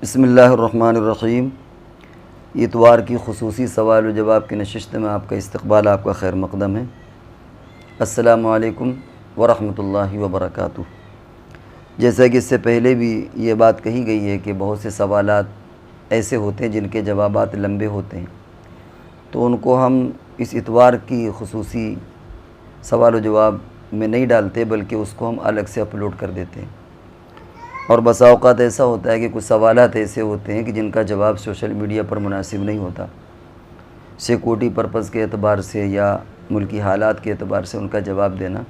बिस्मिल्लाहिर्रहमानिर्रहीम। इतवार की ख़ुसूसी सवाल व जवाब की नशिस्त में आपका इस्तक़बाल, आपका खैर मक़दम है। अस्सलामु अलैकुम वरहमतुल्लाहि वबरकातुहू। जैसा कि इससे पहले भी ये बात कही गई है कि बहुत से सवालात ऐसे होते हैं जिनके जवाबात लंबे होते हैं, तो उनको हम इस इतवार की ख़ुसूसी सवाल व जवाब में नहीं डालते, बल्कि उसको हम अलग से अपलोड कर देते हैं। और बसा औक़ात ऐसा होता है कि कुछ सवालात ऐसे होते हैं कि जिनका जवाब सोशल मीडिया पर मुनासिब नहीं होता। सिक्योरिटी पर्पज़ के एतबार से या मुल्की हालात के एतबार से उनका जवाब देना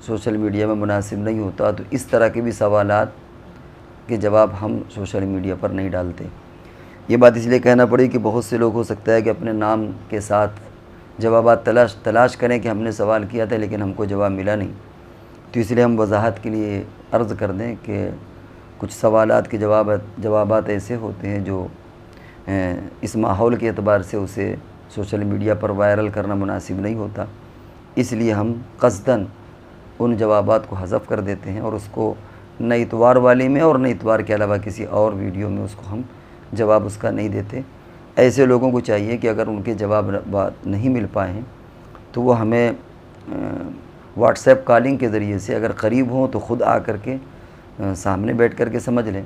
सोशल मीडिया में मुनासिब नहीं होता, तो इस तरह के भी सवालात के जवाब हम सोशल मीडिया पर नहीं डालते। ये बात इसलिए कहना पड़ी कि बहुत से लोग हो सकता है कि अपने नाम के साथ जवाबात तलाश करें कि हमने सवाल किया था लेकिन हमको जवाब मिला नहीं, तो इसलिए हम वजाहत के लिए अर्ज़ कर दें कि कुछ सवालात के जवाबात ऐसे होते हैं जो इस माहौल के एतबार से उसे सोशल मीडिया पर वायरल करना मुनासिब नहीं होता। इसलिए हम क़स्दन उन जवाबात को हज़फ कर देते हैं और उसको न इतवार वाले में और न इतवार के अलावा किसी और वीडियो में उसको हम जवाब उसका नहीं देते। ऐसे लोगों को चाहिए कि अगर उनके जवाब नहीं मिल पाए तो वो हमें व्हाट्सएप कॉलिंग के ज़रिए से, अगर करीब हों तो ख़ुद आ कर के सामने बैठ कर के समझ लें,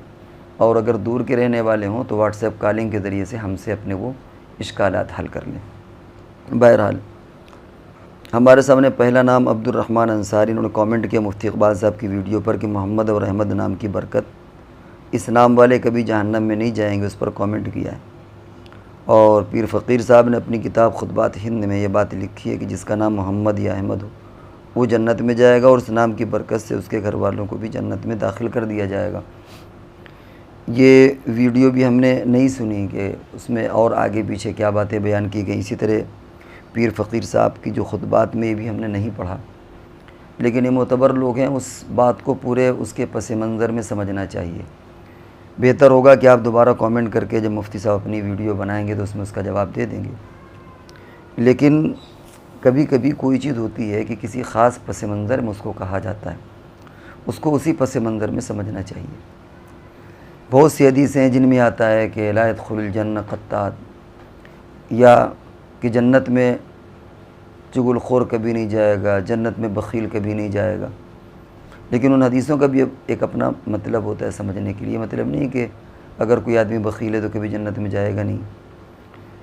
और अगर दूर के रहने वाले हों तो व्हाट्सएप कॉलिंग के ज़रिए से हमसे अपने वो इश्कालात हल कर लें। बहरहाल, हमारे सामने पहला नाम अब्दुर्रहमान अंसारी, उन्होंने कमेंट किया मुफ्ती इकबाल साहब की वीडियो पर कि मोहम्मद और अहमद नाम की बरकत, इस नाम वाले कभी जहन्नम में नहीं जाएंगे, उस पर कमेंट किया है। और पीर फ़कीर साहब ने अपनी किताब खुतबात हिंद में ये बात लिखी है कि जिसका नाम मोहम्मद या अहमद हो वो जन्नत में जाएगा और उस नाम की बरकत से उसके घर वालों को भी जन्नत में दाखिल कर दिया जाएगा। ये वीडियो भी हमने नहीं सुनी कि उसमें और आगे पीछे क्या बातें बयान की गई। इसी तरह पीर फ़कीर साहब की जो खुतबात में भी हमने नहीं पढ़ा, लेकिन ये मोतबर लोग हैं, उस बात को पूरे उसके पस मंज़र में समझना चाहिए। बेहतर होगा कि आप दोबारा कमेंट करके जब मुफ्ती साहब अपनी वीडियो बनाएंगे तो उसमें उसका जवाब दे देंगे। लेकिन कभी कभी कोई चीज़ होती है कि किसी ख़ास पस मंज़र में उसको कहा जाता है, उसको उसी पस मंज़र में समझना चाहिए। बहुत सी हदीसें हैं जिनमें आता है कि ला यदखुलुल जन्नह क़त्तात, या कि जन्नत में चुगलखोर कभी नहीं जाएगा, जन्नत में बख़ील कभी नहीं जाएगा। लेकिन उन हदीसों का भी एक अपना मतलब होता है समझने के लिए। मतलब नहीं कि अगर कोई आदमी बख़ील है तो कभी जन्नत में जाएगा नहीं,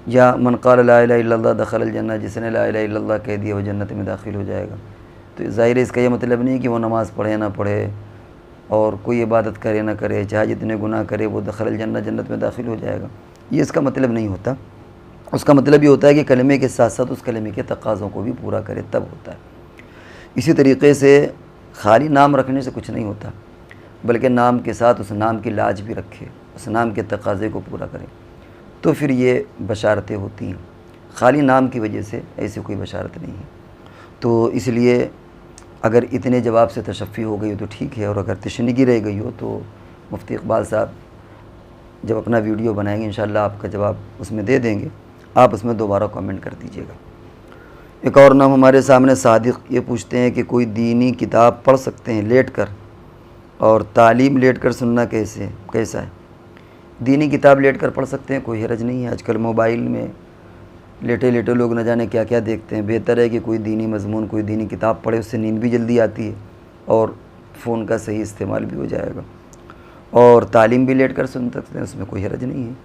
या मन क़ाल ला इलाहा इल्लल्लाह दख़लल जन्नह, जिसने ला इलाहा इल्लल्लाह कह दिया वो जन्नत में दाखिल हो जाएगा। तो ज़ाहिर है इसका ये मतलब नहीं कि वो नमाज़ पढ़े ना पढ़े और कोई इबादत करे ना करे, चाहे जितने गुनाह करे, वो दख़लल जन्नह, जन्नत में दाखिल हो जाएगा। ये इसका मतलब नहीं होता। उसका मतलब ये होता है कि कलमे के साथ साथ उस कलमे के तक़ाज़ों को भी पूरा करे, तब होता है। इसी तरीक़े से खाली नाम रखने से कुछ नहीं होता, बल्कि नाम के साथ उस नाम की लाज भी रखे, उस नाम के तक़ाज़े को पूरा करें, तो फिर ये बशारतें होती हैं। खाली नाम की वजह से ऐसी कोई बशारत नहीं है। तो इसलिए अगर इतने जवाब से तशफ़ी हो गई हो तो ठीक है, और अगर तशनीगी रह गई हो तो मुफ्ती इकबाल साहब जब अपना वीडियो बनाएंगे इंशाअल्लाह आपका जवाब उसमें दे देंगे, आप उसमें दोबारा कमेंट कर दीजिएगा। एक और नाम हमारे सामने सादिक, ये पूछते हैं कि कोई दीनी किताब पढ़ सकते हैं लेट कर, और तालीम लेट कर सुनना कैसा है? दीनी किताब लेट कर पढ़ सकते हैं, कोई हरज नहीं है। आजकल मोबाइल में लेटे लेटे लोग न जाने क्या क्या देखते हैं। बेहतर है कि कोई दीनी मज़मून, कोई दीनी किताब पढ़े, उससे नींद भी जल्दी आती है और फ़ोन का सही इस्तेमाल भी हो जाएगा। और तालीम भी लेट कर सुन सकते हैं, उसमें कोई हरज नहीं है।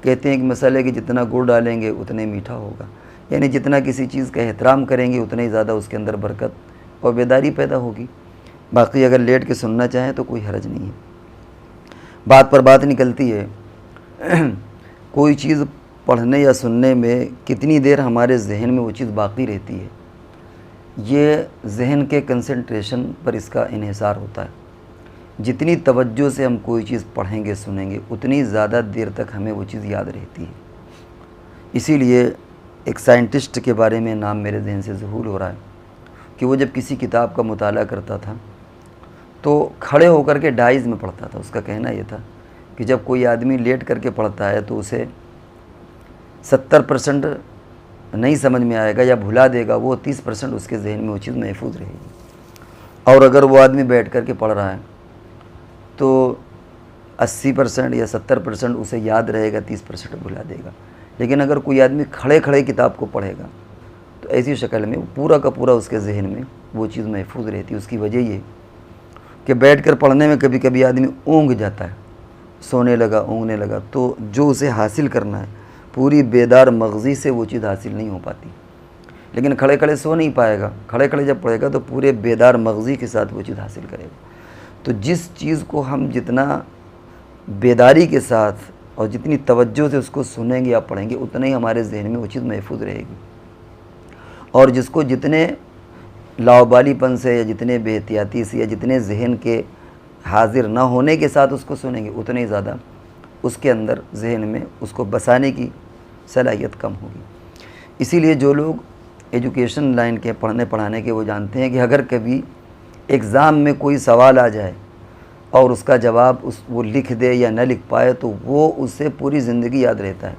कहते हैं कि मसाले कि जितना गुड़ डालेंगे उतने मीठा होगा, यानी जितना किसी चीज़ का एहतराम करेंगे उतना ही ज़्यादा उसके अंदर बरकत और बेदारी पैदा होगी। बाकी अगर लेट के सुनना चाहें तो कोई हरज नहीं है। बात पर बात निकलती है कोई चीज़ पढ़ने या सुनने में कितनी देर हमारे जहन में वो चीज़ बाक़ी रहती है, ये जहन के कंसंट्रेशन पर इसका इन्हिसार होता है। जितनी तवज्जो से हम कोई चीज़ पढ़ेंगे सुनेंगे उतनी ज़्यादा देर तक हमें वो चीज़ याद रहती है। इसीलिए एक साइंटिस्ट के बारे में नाम मेरे जहन से ज़हूर हो रहा है कि वो जब किसी किताब का मुताला करता था तो खड़े होकर के डाइज में पढ़ता था। उसका कहना ये था कि जब कोई आदमी लेट करके पढ़ता है तो उसे 70% नहीं समझ में आएगा या भुला देगा, वो 30% उसके जहन में वो चीज़ महफूज रहेगी। और अगर वो आदमी बैठ कर के पढ़ रहा है तो 80% या 70% उसे याद रहेगा, 30% भुला देगा। लेकिन अगर कोई आदमी खड़े खड़े किताब को पढ़ेगा तो ऐसी शक्ल में पूरा का पूरा उसके जहन में वो चीज़ महफूज रहती है। उसकी वजह ये कि बैठकर पढ़ने में कभी कभी आदमी ऊँघ जाता है, सोने लगा, ऊँघने लगा, तो जो उसे हासिल करना है पूरी बेदार मगज़ी से वो चीज़ हासिल नहीं हो पाती। लेकिन खड़े खड़े सो नहीं पाएगा, खड़े खड़े जब पढ़ेगा तो पूरे बेदार मगज़ी के साथ वो चीज़ हासिल करेगा। तो जिस चीज़ को हम जितना बेदारी के साथ और जितनी तवज्जो से उसको सुनेंगे या पढ़ेंगे उतना ही हमारे जहन में वो चीज़ महफूज रहेगी। और जिसको जितने लावाबालीपन से या जितने बेहतियाती से या जितने जहन के हाजिर ना होने के साथ उसको सुनेंगे उतने ही ज़्यादा उसके अंदर जहन में उसको बसाने की सलाहियत कम होगी। इसीलिए जो लोग एजुकेशन लाइन के पढ़ने पढ़ाने के वो जानते हैं कि अगर कभी एग्ज़ाम में कोई सवाल आ जाए और उसका जवाब वो लिख दे या न लिख पाए तो वो उससे पूरी ज़िंदगी याद रहता है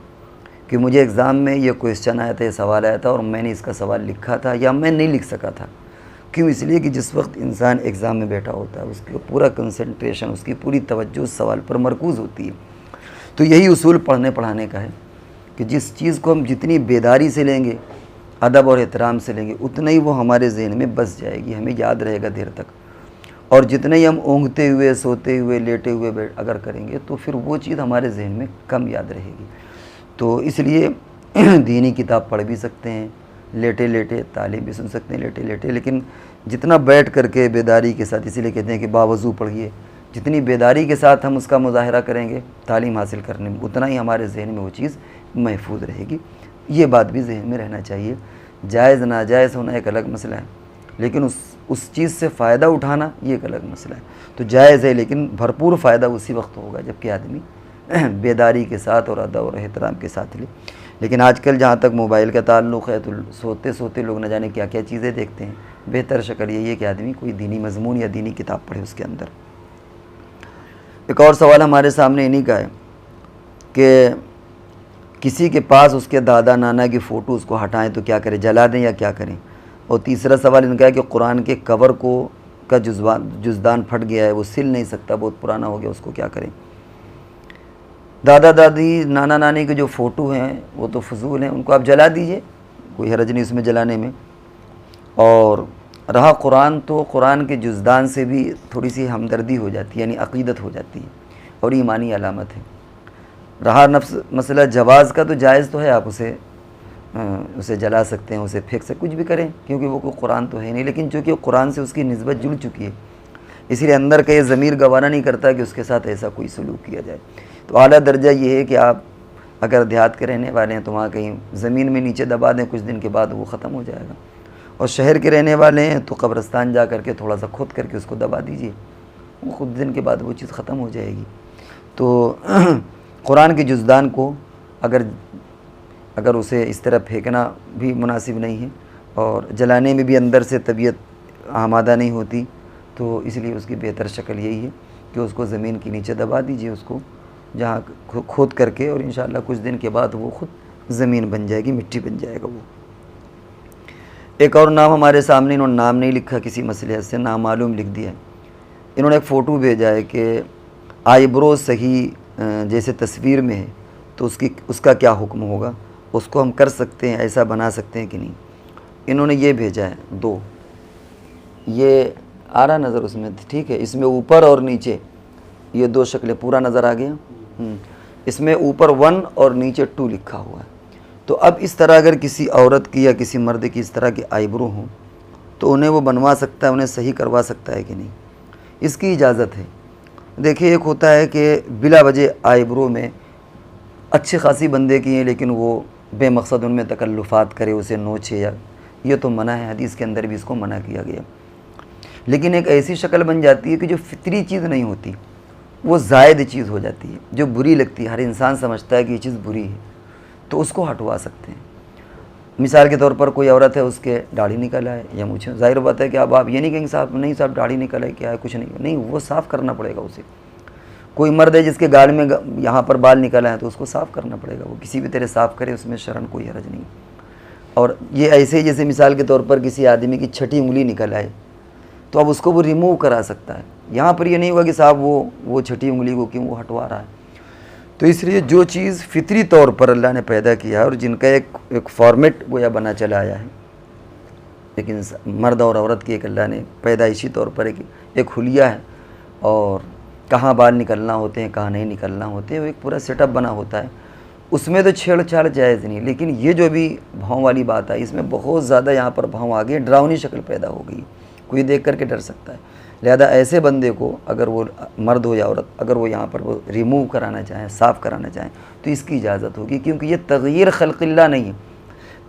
कि मुझे एग्ज़ाम में ये क्वेश्चन आया था, ये सवाल आया था और मैंने इसका सवाल लिखा था या मैं नहीं लिख सका था। क्यों? इसलिए कि जिस वक्त इंसान एग्ज़ाम में बैठा होता है उसका पूरा कंसंट्रेशन, उसकी पूरी तवज्जो उस सवाल पर मरकूज़ होती है। तो यही उसूल पढ़ने पढ़ाने का है कि जिस चीज़ को हम जितनी बेदारी से लेंगे, अदब और एहतराम से लेंगे, उतना ही वो हमारे जहन में बस जाएगी, हमें याद रहेगा देर तक। और जितने ही हम ऊँघते हुए, सोते हुए, लेटे हुए अगर करेंगे तो फिर वो चीज़ हमारे जहन में कम याद रहेगी। तो इसलिए दीनी किताब पढ़ भी सकते हैं, लेटे लेटे तालीम भी सुन सकते हैं लेटे लेटे, लेकिन जितना बैठ करके बेदारी के साथ, इसीलिए कहते हैं कि बावज़ू पढ़िए, जितनी बेदारी के साथ हम उसका मुज़ाहरा करेंगे तालीम हासिल करने में उतना ही हमारे जहन में वो चीज़ महफूज रहेगी। ये बात भी जहन में रहना चाहिए। जायज़ नाजायज़ होना एक अलग मसला है, लेकिन उस चीज़ से फ़ायदा उठाना ये एक अलग मसला है। तो जायज़ है लेकिन भरपूर फ़ायदा उसी वक्त होगा जबकि आदमी बेदारी के साथ और अदब और एहतराम के साथ ले। लेकिन आजकल जहाँ तक मोबाइल का ताल्लुक़ है तो सोते सोते लोग न जाने क्या क्या चीज़ें देखते हैं। बेहतर शक्ल यही है कि आदमी कोई दीनी मजमून या दीनी किताब पढ़े उसके अंदर। एक और सवाल हमारे सामने इन्हीं का है कि किसी के पास उसके दादा नाना की फ़ोटो उसको हटाएं तो क्या करें, जला दें या क्या करें। और तीसरा सवाल इनका है कि कुरान के कवर का जुज़दान फट गया है, वो सिल नहीं सकता, बहुत पुराना हो गया, उसको क्या करें। दादा दादी नाना नानी के जो फ़ोटो हैं वो तो फजूल हैं, उनको आप जला दीजिए, कोई हरज नहीं उसमें जलाने में। और रहा कुरान, तो कुरान के जुज़दान से भी थोड़ी सी हमदर्दी हो जाती है, यानी अक़ीदत हो जाती है और ईमानी अलामत है। रहा नफ्स मसला जवाज़ का, तो जायज़ तो है, आप उसे जला सकते हैं, उसे फेंक सकते, कुछ भी करें, क्योंकि वो कोई कुरान तो है नहीं। लेकिन चूँकि कुरान से उसकी निस्बत जुड़ चुकी है इसलिए अंदर का ये ज़मीर गवारा नहीं करता कि उसके साथ ऐसा कोई सलूक किया जाए। तो आला दर्जा ये है कि आप अगर देहात के रहने वाले हैं तो वहाँ कहीं ज़मीन में नीचे दबा दें, कुछ दिन के बाद वो ख़त्म हो जाएगा। और शहर के रहने वाले हैं तो कब्रिस्तान जा करके थोड़ा सा खुद करके उसको दबा दीजिए, वो कुछ दिन के बाद वो चीज़ ख़त्म हो जाएगी। तो कुरान के जुज़दान को अगर उसे इस तरह फेंकना भी मुनासिब नहीं है और जलाने में भी अंदर से तबीयत आमादा नहीं होती, तो इसलिए उसकी बेहतर शक्ल यही है कि उसको ज़मीन के नीचे दबा दीजिए, उसको जहाँ खोद करके, और इंशाअल्लाह कुछ दिन के बाद वो खुद ज़मीन बन जाएगी, मिट्टी बन जाएगा वो। एक और नाम हमारे सामने, इन्होंने नाम नहीं लिखा, किसी मसले से नामालूम लिख दिया। इन्होंने एक फ़ोटो भेजा है कि आईब्रो सही जैसे तस्वीर में है तो उसका क्या हुक्म होगा, उसको हम कर सकते हैं, ऐसा बना सकते हैं कि नहीं। इन्होंने ये भेजा है 2, ये आ रहा नज़र उसमें, ठीक है, इसमें ऊपर और नीचे ये 2 शक्लें पूरा नज़र आ गया। इसमें ऊपर 1 और नीचे 2 लिखा हुआ है। तो अब इस तरह अगर किसी औरत की या किसी मर्द की इस तरह की आईब्रो हों तो उन्हें वो बनवा सकता है, उन्हें सही करवा सकता है कि नहीं, इसकी इजाज़त है। देखिए, एक होता है कि बिला वजह आईब्रो में अच्छी खासी बंदे की हैं लेकिन वो बेमकसद उनमें तकल्लुफ़ात करे, उसे नोचे, या ये तो मना है, हदीस के अंदर भी इसको मना किया गया। लेकिन एक ऐसी शक्ल बन जाती है कि जो फितरी चीज़ नहीं होती, वो ज़ायद चीज़ हो जाती है, जो बुरी लगती है, हर इंसान समझता है कि ये चीज़ बुरी है, तो उसको हटवा सकते हैं। मिसाल के तौर पर कोई औरत है, उसके दाढ़ी निकल आए या मुझे, जाहिर बात है कि अब आप ये नहीं कहेंगे साहब, नहीं साहब दाढ़ी निकल है, क्या है, कुछ नहीं, वो साफ़ करना पड़ेगा उसे। कोई मर्द है जिसके गाल में यहाँ पर बाल निकल आए तो उसको साफ़ करना पड़ेगा, वो किसी भी तरह साफ़ करे, उसमें शरन कोई हरज नहीं। और ये ऐसे ही जैसे मिसाल के तौर पर किसी आदमी की छठी उंगली निकल आए तो अब उसको वो रिमूव करा सकता है। यहाँ पर ये नहीं होगा कि साहब वो छठी उंगली को क्यों वो हटवा रहा है। तो इसलिए जो चीज़ फितरी तौर पर अल्लाह ने पैदा किया है और जिनका एक फॉर्मेट गोया बना चला आया है, लेकिन मर्द और औरत की एक अल्लाह ने पैदाइशी तौर पर एक हुलिया है, और कहाँ बाल निकलना होते हैं कहाँ नहीं निकलना होते हैं, वो एक पूरा सेटअप बना होता है, उसमें तो छेड़छाड़ जायज़ नहीं। लेकिन ये जो अभी भाव वाली बात आई, इसमें बहुत ज़्यादा यहाँ पर भाव आ गए, डरावनी शक्ल पैदा हो गई, कोई देख करके डर सकता है। लिहाजा ऐसे बंदे को अगर वो मर्द हो या औरत, अगर वो यहाँ पर वो रिमूव कराना चाहें, साफ़ कराना चाहें, तो इसकी इजाज़त होगी, क्योंकि ये तग़यीर खल्क़िल्लाह नहीं है।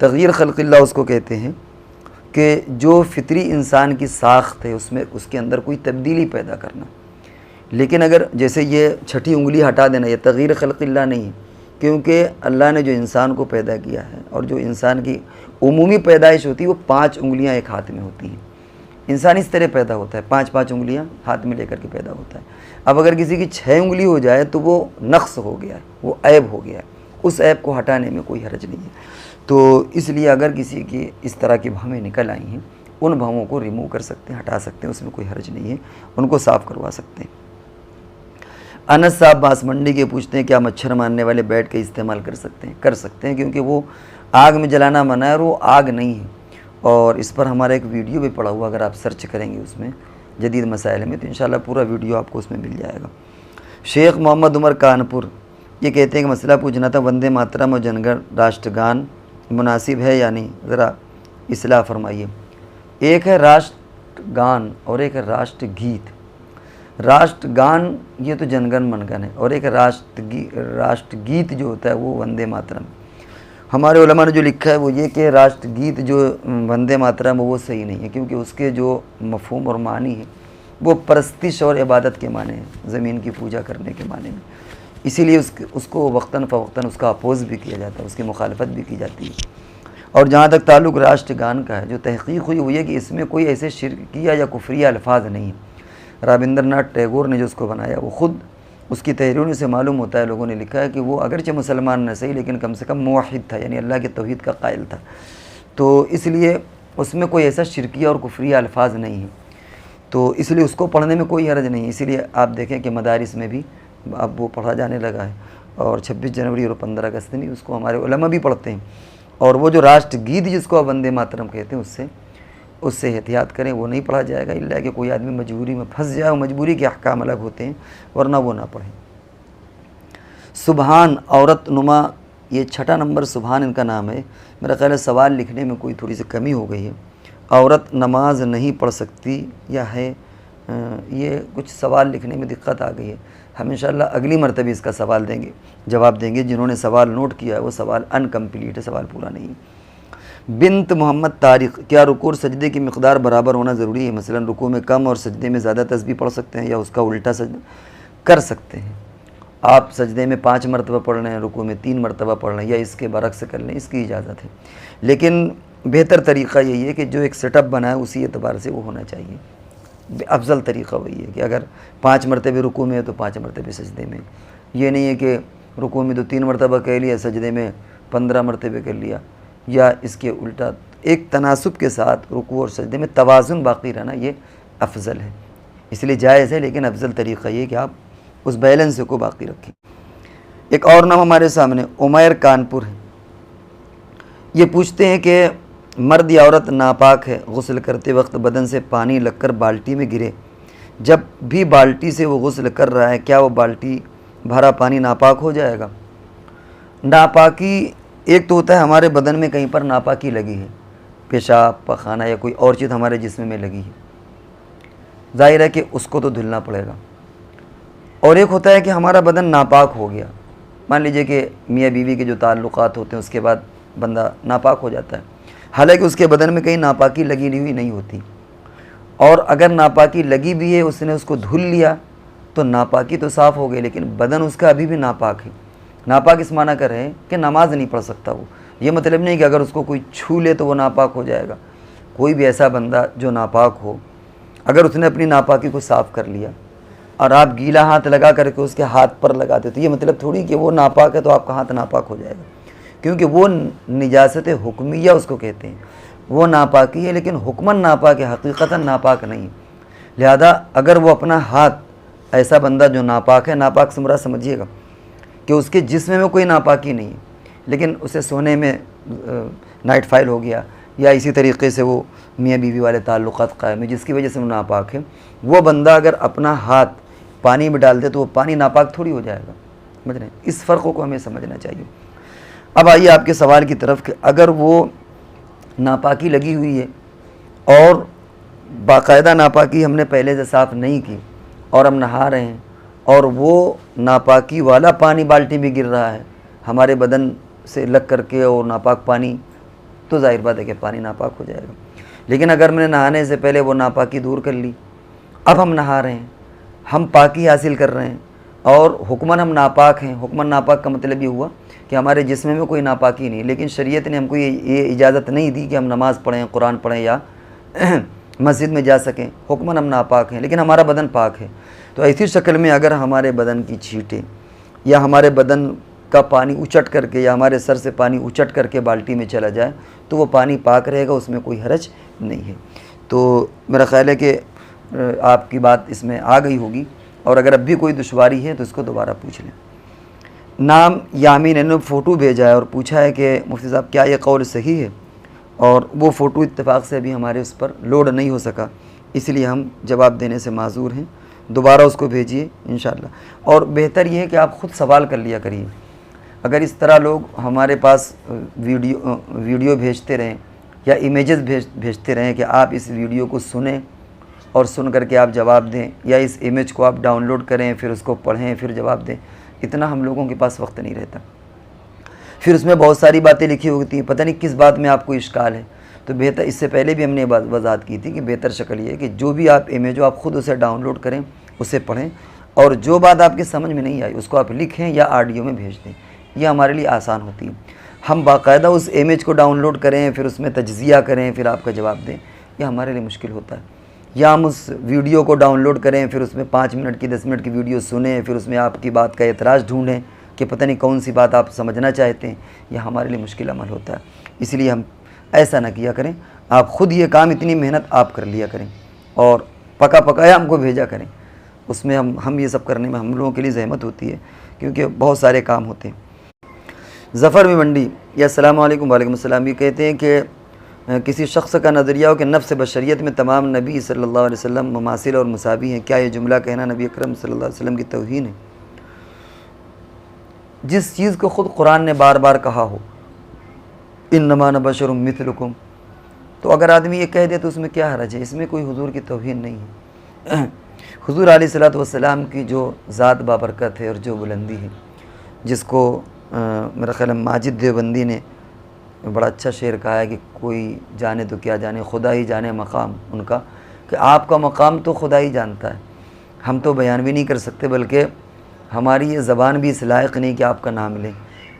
तग़यीर खल्क़िल्लाह उसको कहते हैं कि जो फितरी इंसान की साख्त है उसमें उसके अंदर कोई तब्दीली पैदा करना। लेकिन अगर जैसे ये छठी उंगली हटा देना, ये तग़यीर खल्क़िल्लाह नहीं है, क्योंकि अल्लाह ने जो इंसान को पैदा किया है और जो इंसान की उमूमी पैदाइश होती है वो 5 उंगलियां एक हाथ में होती हैं। इंसान इस तरह पैदा होता है, 5-5 उंगलियां हाथ में लेकर के पैदा होता है। अब अगर किसी की 6 उंगली हो जाए तो वो नक्स हो गया है, वो ऐब हो गया है, उस ऐब को हटाने में कोई हर्ज नहीं है। तो इसलिए अगर किसी की इस तरह की भवें निकल आई हैं, उन भवों को रिमूव कर सकते हैं, हटा सकते हैं, उसमें कोई हर्ज नहीं है, उनको साफ़ करवा सकते हैं। अनस साहब बांसमंडी के पूछते हैं क्या मच्छर मारने वाले बैट का इस्तेमाल कर सकते हैं? कर सकते हैं, क्योंकि वो आग में जलाना मना है और वो आग नहीं है। और इस पर हमारा एक वीडियो भी पड़ा हुआ, अगर आप सर्च करेंगे उसमें जदीद मसाइल में, तो इंशाल्लाह पूरा वीडियो आपको उसमें मिल जाएगा। शेख मोहम्मद उमर कानपुर ये कहते हैं कि मसला पूछना था, वंदे मातरम और जनगण राष्ट्रगान मुनासिब है या नहीं, ज़रा इस्लाह फरमाइए। एक है राष्ट्रगान और एक है राष्ट्रगीत। राष्ट्रगान ये तो जनगण मनगण है, और एक राष्ट्रगीत जो होता है वो वंदे मातरम। हमारे उलमा ने जो लिखा है वो ये कि राष्ट्रगीत जो वंदे मातरम वो सही नहीं है, क्योंकि उसके जो मफ़हूम और मानी है वो परस्तिश और इबादत के माने हैं, ज़मीन की पूजा करने के माने में। इसीलिए उसको वक्तन फ़वक्तन उसका अपोज़ भी किया जाता है, उसकी मुखालफत भी की जाती है। और जहाँ तक ताल्लुक़ राष्ट्रगान का है, जो तहक़ीक़ हुई वो ये कि इसमें कोई ऐसे शिर्किया या कुफ्रिया अल्फाज नहीं है। रविंद्रनाथ टैगोर ने जो उसको बनाया, वो ख़ुद उसकी तहरीरों से मालूम होता है, लोगों ने लिखा है कि वो अगरचे मुसलमान न सही लेकिन कम से कम मुवहिद था, यानी अल्लाह के तौहीद का कायल था। तो इसलिए उसमें कोई ऐसा शिरकिया और कुफ्रिया अल्फाज नहीं है, तो इसलिए उसको पढ़ने में कोई हर्ज नहीं है। इसीलिए आप देखें कि मदारिस में भी अब वो पढ़ा जाने लगा है, और 26 जनवरी और 15 अगस्त में उसको हमारे उलमा भी पढ़ते हैं। और वो जो राष्ट्रगीत जिसको आप वंदे मातरम कहते हैं, उससे एहतियात करें, वो नहीं पढ़ा जाएगा, इल्ला कि कोई आदमी मजबूरी में फंस जाए, मजबूरी के अहकाम अलग होते हैं, वरना वो ना पढ़ें। सुबहान औरत नुमा, ये 6ठा नंबर सुबहान इनका नाम है। मेरा ख्याल है सवाल लिखने में कोई थोड़ी सी कमी हो गई है। औरत नमाज नहीं पढ़ सकती या है, ये कुछ सवाल लिखने में दिक्कत आ गई है। हम इंशाअल्लाह अगली मरतबे इसका सवाल देंगे, जवाब देंगे। जिन्होंने सवाल नोट किया है वो सवाल अनकम्प्लीट है, सवाल पूरा नहीं है। बिन्त मोहम्मद तारिक, क्या रुकू और सजदे की मिक़दार बराबर होना ज़रूरी है? मसलन रुकू में कम और सजदे में ज़्यादा तस्बीह पढ़ सकते हैं, या उसका उल्टा सजदा कर सकते हैं? आप सजदे में 5 मरतबा पढ़ रहे हैं, रुकू में 3 मरतबा पढ़ रहे हैं, या इसके बरक्स कर लें, इसकी इजाज़त है। लेकिन बेहतर तरीक़ा यही है कि जो एक सेटअप बना है उसी एतबार से वो होना चाहिए। अफजल तरीक़ा वही है कि अगर 5 मरतबे रुकू में है तो 5 मरतबे सजदे में। ये नहीं है कि रुकू में तो 3 मरतबा कह लिया, सजदे में 15 मरतबे कर लिया, या इसके उल्टा। एक तनासुब के साथ रुकू और सजदे में तवाज़ुन बाकी रहना ये अफजल है, इसलिए जायज़ है। लेकिन अफजल तरीक़ा ये कि आप उस बैलेंस को बाकी रखें। एक और नाम हमारे सामने उमैर कानपुर है। ये पूछते हैं कि मर्द या औरत नापाक है, गुस्ल करते वक्त बदन से पानी लगकर बाल्टी में गिरे, जब भी बाल्टी से वो गुस्ल कर रहा है, क्या वो बाल्टी भरा पानी नापाक हो जाएगा? नापाकी एक तो होता है हमारे बदन में कहीं पर नापाकी लगी है, पेशाब पखाना या कोई और चीज़ हमारे जिस्म में लगी है, जाहिर है कि उसको तो धुलना पड़ेगा। और एक होता है कि हमारा बदन नापाक हो गया, मान लीजिए कि मियाँ बीवी के जो ताल्लुकात होते हैं उसके बाद बंदा नापाक हो जाता है, हालांकि उसके बदन में कहीं नापाकी लगी हुई नहीं होती। और अगर नापाकी लगी भी है, उसने उसको धुल लिया तो नापाकी तो साफ़ हो गई, लेकिन बदन उसका अभी भी नापाक है। नापाक इस माना कर रहे हैं कि नमाज नहीं पढ़ सकता वो। ये मतलब नहीं कि अगर उसको कोई छू ले तो वो नापाक हो जाएगा। कोई भी ऐसा बंदा जो नापाक हो, अगर उसने अपनी नापाकी को साफ़ कर लिया और आप गीला हाथ लगा करके उसके हाथ पर लगाते, तो ये मतलब थोड़ी कि वो नापाक है तो आपका हाथ नापाक हो जाएगा, क्योंकि वो निजासत हुक्मिया उसको कहते हैं। वो नापाकी है, लेकिन हुक्मन नापाक है, हकीकतन नापाक नहीं। लिहाजा अगर वो अपना हाथ, ऐसा बंदा जो नापाक है, नापाक से मुराद समझिएगा कि उसके जिस्म में कोई नापाकी नहीं है, लेकिन उसे सोने में नाइट फाइल हो गया या इसी तरीक़े से वो मियाँ बीवी वाले ताल्लुक़ात कायम है जिसकी वजह से वो नापाक है, वो बंदा अगर अपना हाथ पानी में डाल दे तो वो पानी नापाक थोड़ी हो जाएगा। समझ रहे हैं? इस फ़र्क़ को हमें समझना चाहिए। अब आइए आपके सवाल की तरफ कि अगर वो नापाकी लगी हुई है और बाकायदा नापाकी हमने पहले से साफ़ नहीं की और हम नहा रहे हैं और वो नापाकी वाला पानी बाल्टी में गिर रहा है हमारे बदन से लग करके और नापाक पानी, तो ज़ाहिर बात है कि पानी नापाक हो जाएगा। लेकिन अगर मैंने नहाने से पहले वो नापाकी दूर कर ली, अब हम नहा रहे हैं, हम पाकी हासिल कर रहे हैं और हुक्मन हम नापाक हैं। हुक्मन नापाक का मतलब ये हुआ कि हमारे जिस्म में कोई नापाकी नहीं, लेकिन शरीयत ने हमको ये इजाज़त नहीं दी कि हम नमाज़ पढ़ें, कुरान पढ़ें या मस्जिद में जा सकें। हुक्मन हम नापाक हैं लेकिन हमारा बदन पाक है। तो ऐसी शक्ल में अगर हमारे बदन की छींटें या हमारे बदन का पानी उचट करके या हमारे सर से पानी उचट करके बाल्टी में चला जाए तो वो पानी पाक रहेगा, उसमें कोई हरज नहीं है। तो मेरा ख़्याल है कि आपकी बात इसमें आ गई होगी, और अगर अब भी कोई दुश्वारी है तो इसको दोबारा पूछ लें। नाम यामीन ने फ़ोटो भेजा है और पूछा है कि मुफ्ती साहब क्या ये कौल सही है, और वो फ़ोटो इत्तेफाक से अभी हमारे उस पर लोड नहीं हो सका, इसलिए हम जवाब देने से माजूर हैं। दोबारा उसको भेजिए इंशाअल्लाह। और बेहतर ये है कि आप ख़ुद सवाल कर लिया करिए। अगर इस तरह लोग हमारे पास वीडियो भेजते रहें या इमेजेस भेजते रहें कि आप इस वीडियो को सुनें और सुन करके आप जवाब दें, या इस इमेज को आप डाउनलोड करें फिर उसको पढ़ें फिर जवाब दें, इतना हम लोगों के पास वक्त नहीं रहता। फिर उसमें बहुत सारी बातें लिखी होती हैं, पता नहीं किस बात में आपको इश्काल है। तो बेहतर, इससे पहले भी हमने वजाहत की थी कि बेहतर शक्ल ये है कि जो भी आप इमेज हो आप ख़ुद उसे डाउनलोड करें, उसे पढ़ें, और जो बात आपकी समझ में नहीं आई उसको आप लिखें या ऑडियो में भेज दें। यह हमारे लिए आसान होती है। हम बाकायदा उस इमेज को डाउनलोड करें फिर उसमें तज्ज़िया करें फिर आपका जवाब दें, यह हमारे लिए मुश्किल होता है। या हम उस वीडियो को डाउनलोड करें फिर उसमें 5 मिनट की 10 मिनट की वीडियो सुनें फिर उसमें आपकी बात का एतराज़ ढूंढें कि पता नहीं कौन सी बात आप समझना चाहते हैं, यह हमारे लिए मुश्किल अमल होता है। इसलिए हम ऐसा ना किया करें, आप ख़ुद ये काम, इतनी मेहनत आप कर लिया करें और पका पकाया हमको भेजा करें। उसमें हम ये सब करने में हम लोगों के लिए ज़हमत होती है क्योंकि बहुत सारे काम होते हैं। ज़फ़र में मंडी या अस्सलाम वालेकुम, वालेकुम अस्सलाम, ये कहते हैं कि किसी शख्स का नज़रिया हो कि नफ्स बशरियत में तमाम नबी सल्लल्लाहु अलैहि वसल्लम मुमासिल और मुसावी हैं, क्या ये जुमला कहना नबी अकरम सल्लल्लाहु अलैहि वसल्लम की तौहीन है? जिस चीज़ को ख़ुद कुरान ने बार बार कहा हो, इन्नमा अना बशरुम मिथलुकुम, तो अगर आदमी ये कह दे तो उसमें क्या हरज है? इसमें कोई हुजूर की तौहीन नहीं है। हुजूर अलैहिस्सलातु वस्सलाम की जो ज़ात बाबरकत है और जो बुलंदी है, जिसको मेरा ख़्याल माजिद देवबंदी ने बड़ा अच्छा शेर कहा है कि कोई जाने तो क्या जाने, खुदा ही जाने मकाम उनका, कि आपका मकाम तो खुदा ही जानता है, हम तो बयान भी नहीं कर सकते, बल्कि हमारी ये ज़बान भी इस लायक नहीं कि आपका नाम लें,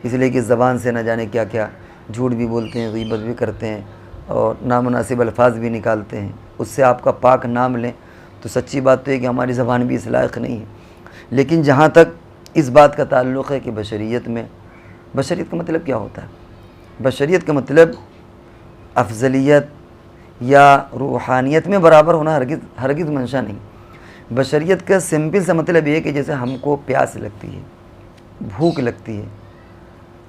इसलिए कि ज़बान से न जाने क्या क्या झूठ भी बोलते हैं, ग़ीबत भी करते हैं और नामुनासिब अल्फाज भी निकालते हैं। उससे आपका पाक नाम लें तो सच्ची बात तो है कि हमारी ज़बान भी इस लायक नहीं है। लेकिन जहाँ तक इस बात का ताल्लुक़ है कि बशरियत में, बशरियत का मतलब क्या होता है? बशरियत का मतलब अफजलियत या रूहानियत में बराबर होना हरगिज़ मंशा नहीं। बशरियत का सिंपल सा मतलब ये है कि जैसे हमको प्यास लगती है, भूख लगती है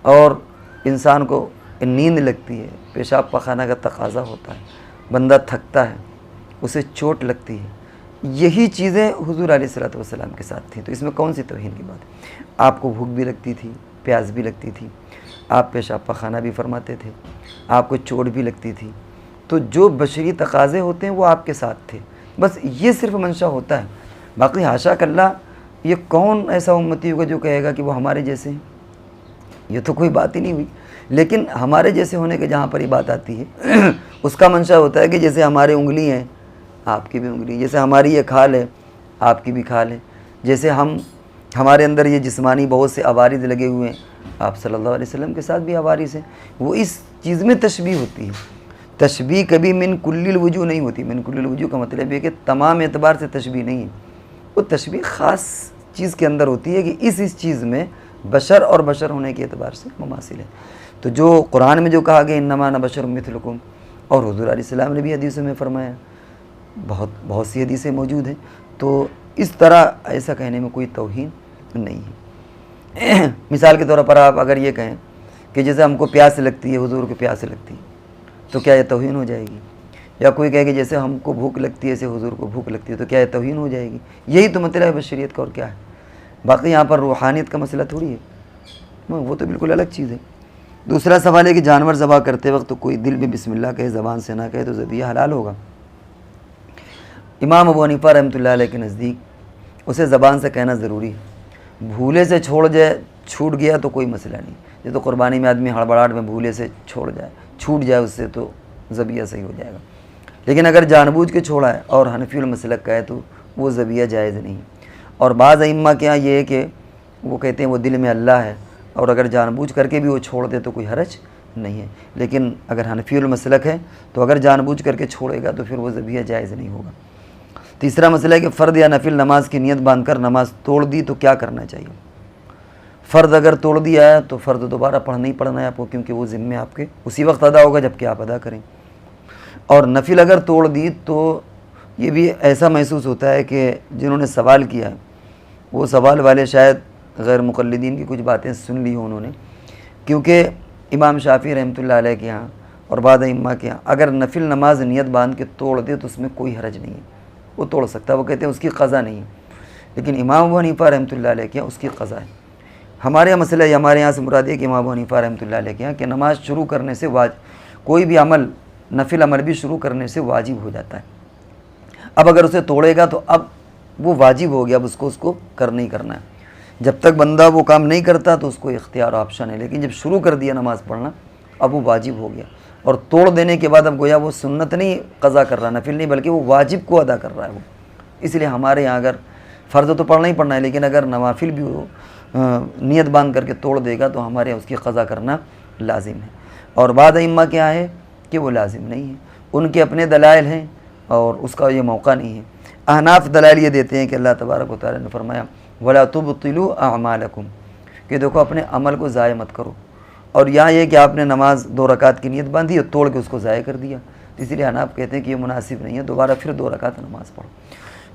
और इंसान को नींद लगती है, पेशाब पखाना का तकाज़ा होता है, बंदा थकता है, उसे चोट लगती है, यही चीज़ें हुज़ूर अलैहिस्सलातु वस्सलाम के साथ थी। तो इसमें कौन सी तौहीन की बात है? आपको भूख भी लगती थी, प्यास भी लगती थी, आप पेशाब पखाना भी फरमाते थे, आपको चोट भी लगती थी, तो जो बशरी तकाज़े होते हैं वो आपके साथ थे। बस ये सिर्फ मंशा होता है। बाकी हाशा कल्ला, ये कौन ऐसा उम्मती होगा जो कहेगा कि वो हमारे जैसे हैं? ये तो कोई बात ही नहीं हुई। लेकिन हमारे जैसे होने के जहाँ पर ही बात आती है उसका मंशा होता है कि जैसे हमारे उंगली हैं आपकी भी उंगली, जैसे हमारी ये खाल है आपकी भी खाल है, जैसे हमारे अंदर ये जिस्मानी बहुत से अवारिद लगे हुए हैं, आप सल्लल्लाहु अलैहि वसल्लम के साथ भी अवारिस हैं। वो इस चीज़ में तशबीह होती है। तशबीह कभी मिन कुल्लिल वजू नहीं होती। मिन कुल्लिल वजू का मतलब ये कि तमाम एतबार से तशबीह नहीं है, वो तशबीह ख़ास चीज़ के अंदर होती है कि इस चीज़ में बशर और बशर होने के एतबार से मुमासिल है। तो जो कुरान में जो कहा गया इन्नमा अना बशरुम मिथलुकुम, और हुज़ूर अलैहिस्सलाम ने भी हदीसों में फरमाया बहुत बहुत सी हदीसें मौजूद हैं। तो इस तरह ऐसा कहने में कोई तौहीन नहीं है। मिसाल के तौर पर आप अगर ये कहें कि जैसे हमको प्यास लगती है, हुजूर को प्यास लगती है, तो क्या ये तौहीन हो जाएगी? या कोई कहे कि जैसे हमको भूख लगती है ऐसे हुजूर को भूख लगती है, तो क्या ये तौहीन हो जाएगी? यही तो मतलब है बशरियत का, और क्या है। बाकी यहाँ पर रूहानियत का मसला थोड़ी है, वो तो बिल्कुल अलग चीज़ है। दूसरा सवाल है कि जानवर ज़बह करते वक्त तो कोई दिल में बिस्मिल्लाह कहे, ज़बान से ना कहे, तो ज़बिया हलाल होगा? इमाम अबू हनीफा रहमतुल्लाह अलैह के नज़दीक उसे ज़बान से कहना ज़रूरी है। भूले से छोड़ जाए, छूट गया तो कोई मसला नहीं। ये तो कुर्बानी में आदमी हड़बड़ाहट में भूले से छोड़ जाए, छूट जाए उससे, तो ज़बिया सही हो जाएगा। लेकिन अगर जानबूझ के छोड़ा है और हनफी मसलक का है तो वो ज़बिया जायज़ नहीं। और बाज़ अइम्मा के यहाँ ये है कि वो कहते हैं वो दिल में अल्लाह है, और अगर जानबूझ करके भी वो छोड़ दे तो कोई हरज नहीं है। लेकिन अगर हनफी मसलक है तो अगर जानबूझ करके छोड़ेगा तो फिर वो ज़बिया जायज़ नहीं होगा। तीसरा मसला है कि फ़र्द या नफिल नमाज की नीयत बांधकर नमाज तोड़ दी तो क्या करना चाहिए? फ़र्द अगर तोड़ दिया है तो फ़र्द दोबारा पढ़ना ही पड़ना है आपको, क्योंकि वो ज़िम्मे आपके उसी वक्त अदा होगा जबकि आप अदा करें। और नफिल अगर तोड़ दी तो ये भी ऐसा महसूस होता है कि जिन्होंने सवाल किया है वो सवाल वाले शायद गैर मुक़ल्लिदीन की कुछ बातें सुन ली हो उन्होंने, क्योंकि इमाम शाफ़ी रहमतुल्लाह अलैह के यहाँ और बाद इम्मा के यहाँ अगर नफिल नमाज नियत बांध के तोड़ दे तो उसमें कोई हरज नहीं है, वो तोड़ सकता है। वो कहते हैं उसकी क़ज़ा नहीं है। लेकिन इमाम अबू हनीफा रहमतुल्लाह अलैह के यहाँ उसकी क़ज़ा है। हमारे यहाँ मसला है, हमारे यहाँ से मुराद है कि इमाम अबू हनीफा रहमतुल्लाह अलैह के यहाँ कि नमाज शुरू करने से कोई भी अमल, नफिल अमल भी शुरू करने से वाजिब हो जाता है। अब अगर उसे तोड़ेगा तो अब वो वाजिब हो गया, अब उसको करना ही करना है। जब तक बंदा वो काम नहीं करता तो उसको इख्तियार ऑप्शन है, लेकिन जब शुरू कर दिया नमाज़ पढ़ना अब वो वाजिब हो गया। और तोड़ देने के बाद अब गोया वो सुन्नत नहीं क़ज़ा कर रहा, नफिल नहीं, बल्कि वो वाजिब को अदा कर रहा है वो। इसलिए हमारे यहाँ अगर फ़र्ज़ तो पढ़ना ही पढ़ना है, लेकिन अगर नवाफिल भी वो नियत बांध करके तोड़ देगा तो हमारे यहाँ उसकी क़ज़ा करना लाजिम है। और बाद इम्मा क्या है कि वो लाजिम नहीं है, उनके अपने दलाइल हैं और उसका ये मौका नहीं है। अहनाफ दलाइल ये देते हैं कि अल्लाह तबारक व तआला ने फरमाया वला तुबतिलू अअमालकुम, कि देखो अपने अमल को ज़ाय मत करो। और यहाँ ये कि आपने नमाज 2 रकात की नियत बांधी और तोड़ के उसको ज़ाय कर दिया, इसलिए अहनाफ कहते हैं कि ये मुनासिब नहीं है, दोबारा फिर 2 रकात नमाज़ पढ़ो।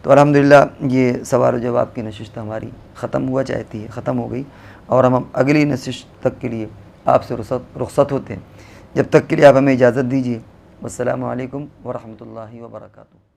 तो अल्हम्दुलिल्लाह ये सवाल जवाब की नशिस्त हमारी ख़त्म हुआ चाहती है, ख़त्म हो गई, और हम अगली नशिस्त तक के लिए आपसे रुख़्सत होते हैं। जब तक के लिए आप हमें इजाज़त दीजिए। वस्सलामु अलैकुम व रहमतुल्लाहि व बरकातुहू।